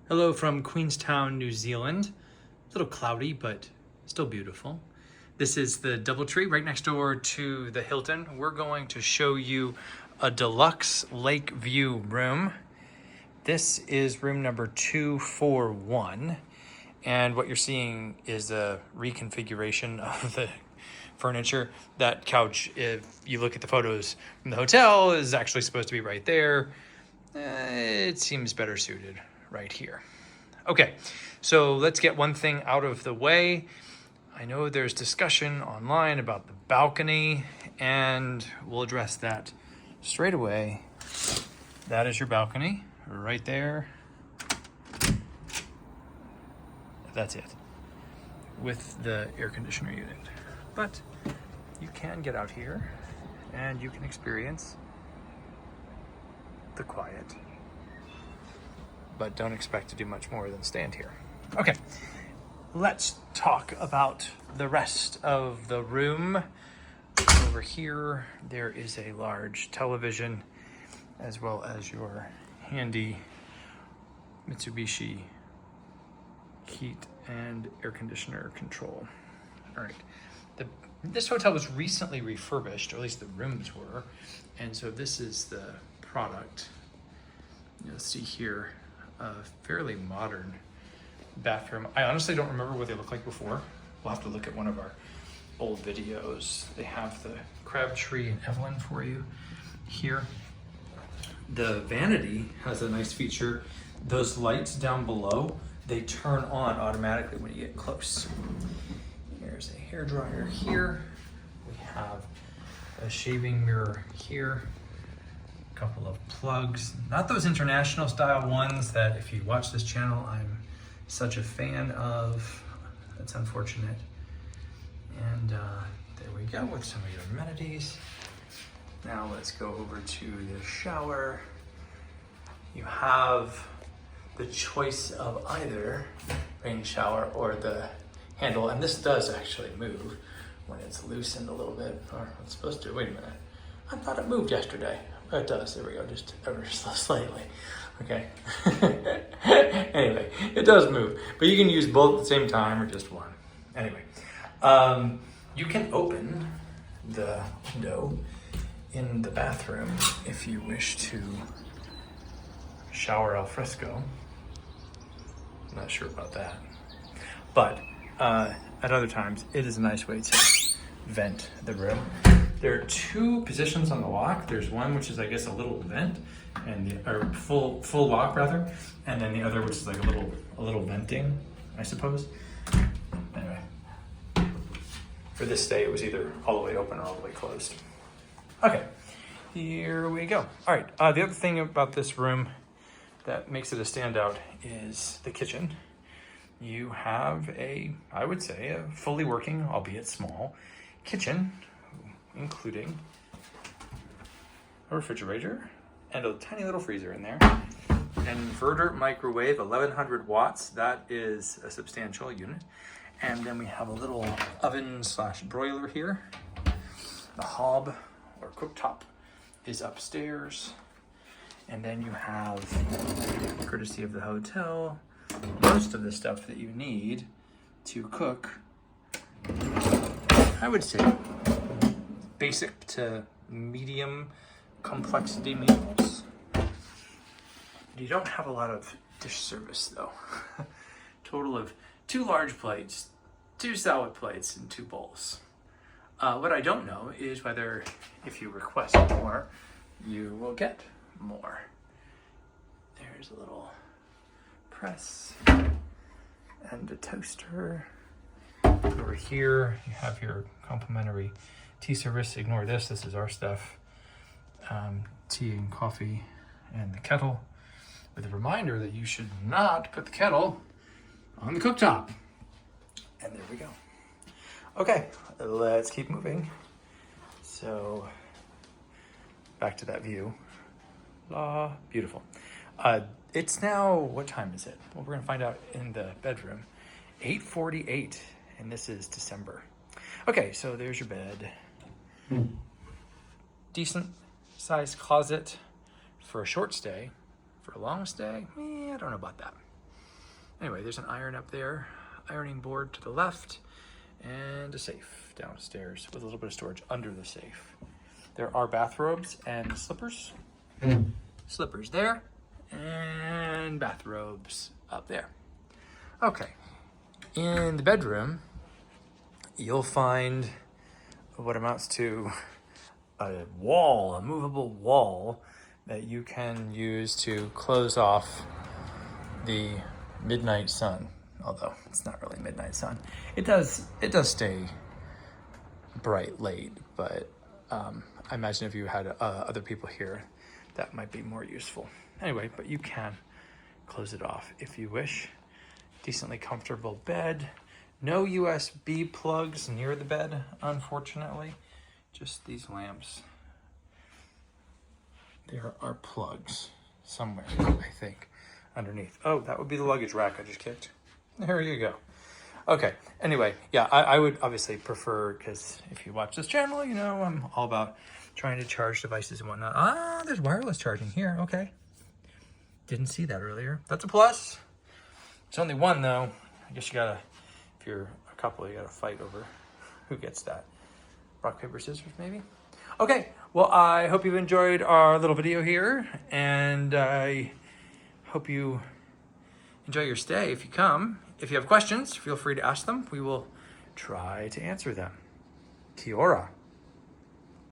Hello from Queenstown, New Zealand. A little cloudy, but still beautiful. This is the Doubletree right next door to the Hilton. We're going to show you a deluxe lake view room. This is room number 241. And what you're seeing is a reconfiguration of the furniture. That couch, if you look at the photos from the hotel, is actually supposed to be right there. It seems better suited right here. Okay, so let's get one thing out of the way. I know there's discussion online about the balcony, and we'll address that straight away. That is your balcony right there. That's it, with the air conditioner unit. But you can get out here and you can experience the quiet, but don't expect to do much more than stand here. Okay, let's talk about the rest of the room. Over here, there is a large television, as well as your handy Mitsubishi heat and air conditioner control. All right, this hotel was recently refurbished, or at least the rooms were, and so this is the product. You'll see here a fairly modern bathroom. I honestly don't remember what they looked like before. We'll have to look at one of our old videos. They have the Crabtree and Evelyn for you here. The vanity has a nice feature. Those lights down below, they turn on automatically when you get close. Here's a hairdryer here. We have a shaving mirror here. A couple of plugs, not those international style ones that if you watch this channel, I'm such a fan of. That's unfortunate. And there we go with some of your amenities. Now let's go over to the shower. You have the choice of either rain shower or the handle, and this does actually move when it's loosened a little bit, or it's supposed to. Wait a minute, I thought it moved yesterday. Oh, it does, there we go, just ever so slightly. Okay. Anyway, it does move, but you can use both at the same time or just one. Anyway, you can open the window in the bathroom if you wish to shower al fresco. I'm not sure about that, but at other times it is a nice way to vent the room. There are two positions on the lock. There's one which is, I guess, a little vent, and or full lock rather, and then the other which is like a little venting, I suppose. Anyway, for this stay it was either all the way open or all the way closed. Okay, here we go. All right, the other thing about this room that makes it a standout is the kitchen. You have I would say, a fully working, albeit small, kitchen, including a refrigerator and a tiny little freezer in there. An inverter microwave, 1100 watts. That is a substantial unit. And then we have a little oven / broiler here. The hob or cooktop is upstairs. And then you have, courtesy of the hotel, most of the stuff that you need to cook, I would say, basic to medium complexity meals. You don't have a lot of dish service though. Total of 2 large plates, 2 salad plates, and 2 bowls. What I don't know is whether if you request more, you will get more. There's a little press and a toaster. Over here you have your complimentary tea service. Ignore this, this is our stuff. Tea and coffee and the kettle, with a reminder that you should not put the kettle on the cooktop. And there we go. Okay, let's keep moving. So back to that view. Beautiful. It's now, what time is it? Well, we're gonna find out in the bedroom. 8:48, and this is December. Okay, so there's your bed. Decent sized closet for a short stay. For a long stay, I don't know about that. Anyway, there's an iron up there, ironing board to the left, and a safe downstairs with a little bit of storage under the safe. There are bathrobes and slippers. Slippers there, and bathrobes up there. Okay, in the bedroom, you'll find what amounts to a wall, a movable wall that you can use to close off the midnight sun. Although it's not really midnight sun. It does stay bright late, but I imagine if you had other people here, that might be more useful. Anyway, but you can close it off if you wish. Decently comfortable bed. No USB plugs near the bed, unfortunately. Just these lamps. There are plugs somewhere, I think, underneath. Oh, that would be the luggage rack I just kicked. There you go. Okay, anyway, yeah, I would obviously prefer, because if you watch this channel, you know I'm all about trying to charge devices and whatnot. Ah, there's wireless charging here, okay. Didn't see that earlier. That's a plus. It's only one, though. I guess you gotta, if you're a couple, you gotta fight over who gets that. Rock, paper, scissors, maybe? Okay, well, I hope you've enjoyed our little video here, and I hope you enjoy your stay if you come. If you have questions, feel free to ask them. We will try to answer them. Kia ora.